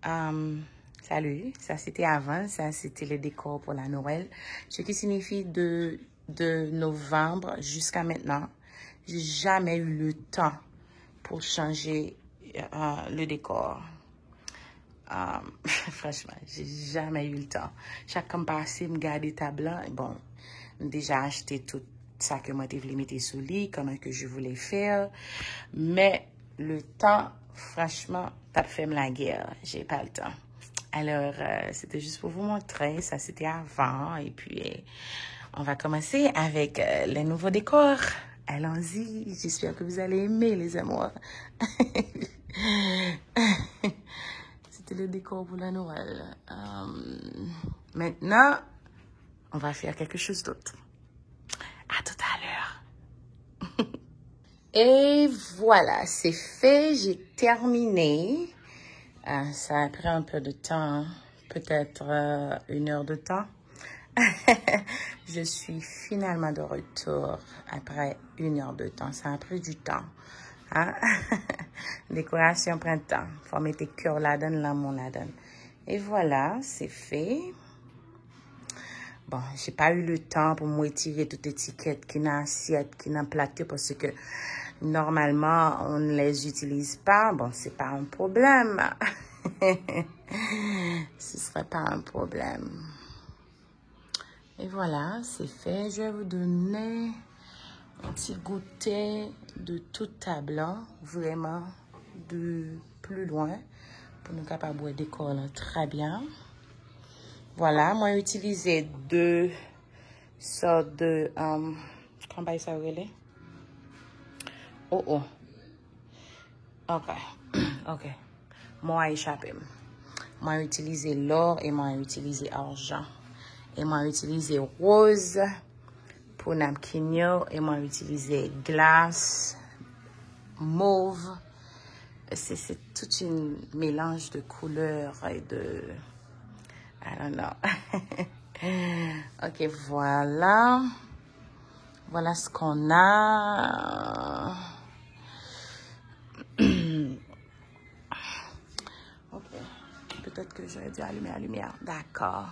Salut, ça c'était avant, ça c'était le décor pour la Noël, ce qui signifie de novembre jusqu'à maintenant, j'ai jamais eu le temps pour changer le décor. Franchement, j'ai jamais eu le temps. Chaque fois passé, me garder tableau, bon, déjà acheté tout ça que moi je voulais mettre sur le lit, comment que je voulais faire, mais le temps, franchement, t'as fait la guerre, j'ai pas le temps. Alors, c'était juste pour vous montrer, ça c'était avant, et puis on va commencer avec les nouveaux décors. Allons-y, j'espère que vous allez aimer les amours. C'était le décor pour la Noël. Maintenant, on va faire quelque chose d'autre. À tout à l'heure. Et voilà, c'est fait, j'ai terminé. Ça a pris un peu de temps, peut-être 1 heure de temps. Je suis finalement de retour après 1 heure de temps. Ça a pris du temps. Hein? Décoration printemps. Faut mettre cœur là-dedans, l'amour là-dedans. Et voilà, c'est fait. Bon, j'ai pas eu le temps pour me retirer toute étiquette qui n'a assiette, qui n'a plateau parce que normalement, on ne les utilise pas. Bon, c'est pas un problème. Ce serait pas un problème. Et voilà, c'est fait. Je vais vous donner un petit goûter de tout tableau, vraiment de plus loin, pour nous capables de décorer très bien. Voilà, moi j'ai utilisé 2 sortes de comment ça s'appelle? Oh. OK. OK. Moi j'ai échappé. Moi j'ai utilisé l'or et moi j'ai utilisé argent. Et moi j'ai utilisé rose pour napkin et moi j'ai utilisé glace mauve. C'est tout un mélange de couleurs et de... I don't know. OK, voilà. Voilà ce qu'on a. OK. Peut-être que j'aurais dû allumer la lumière. D'accord.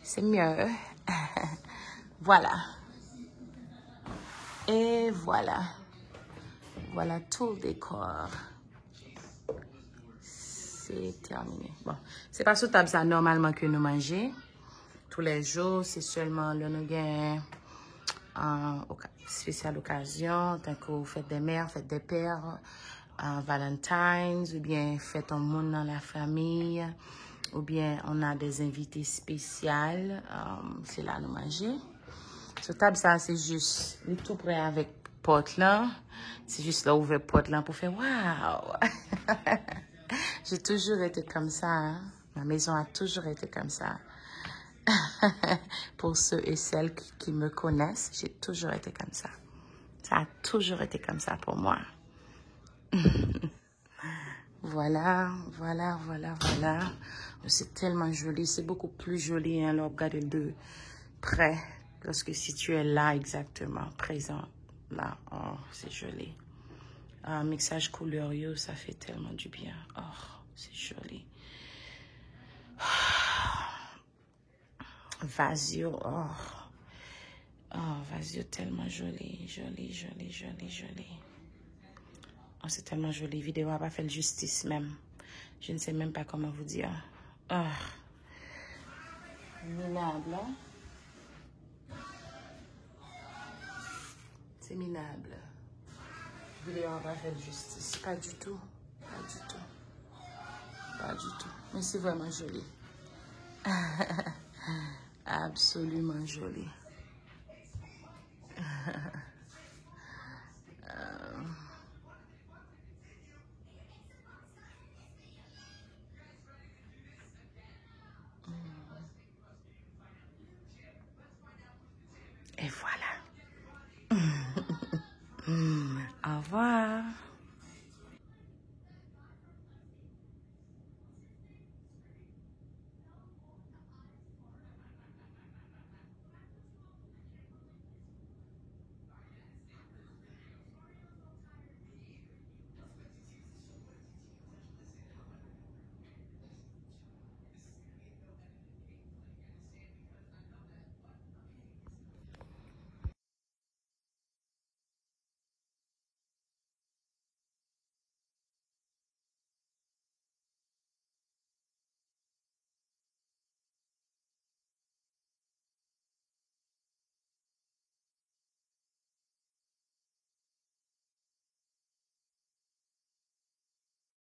C'est mieux. Voilà. Et voilà. Voilà tout le décor. C'est terminé. Bon, c'est pas sous table ça normalement que nous mangeons. Tous les jours, c'est seulement le nous gain spéciale occasion, tant que vous faites des mères, faites des pères, Valentine's, ou bien faites un monde dans la famille, ou bien on a des invités spéciaux, c'est là nous manger. Sur table ça, c'est juste le tout prêt avec porte là. C'est juste là ouvert porte là pour faire waouh. J'ai toujours été comme ça. Hein? Ma maison a toujours été comme ça. Pour ceux et celles qui me connaissent, j'ai toujours été comme ça. Ça a toujours été comme ça pour moi. Voilà. C'est tellement joli. C'est beaucoup plus joli, hein, alors regardez de près. Parce que si tu es là exactement, présent, là, oh, c'est joli. Mixage couleur, ça fait tellement du bien. Oh, c'est joli. Vasio, Vasio tellement joli. Oh, c'est tellement joli. Vidéo n'a pas fait justice même. Je ne sais même pas comment vous dire. Minable. C'est minable. Vidéo n'a pas fait justice. Pas du tout. Mais c'est vraiment joli. Absolument joli. Et voilà. Au revoir.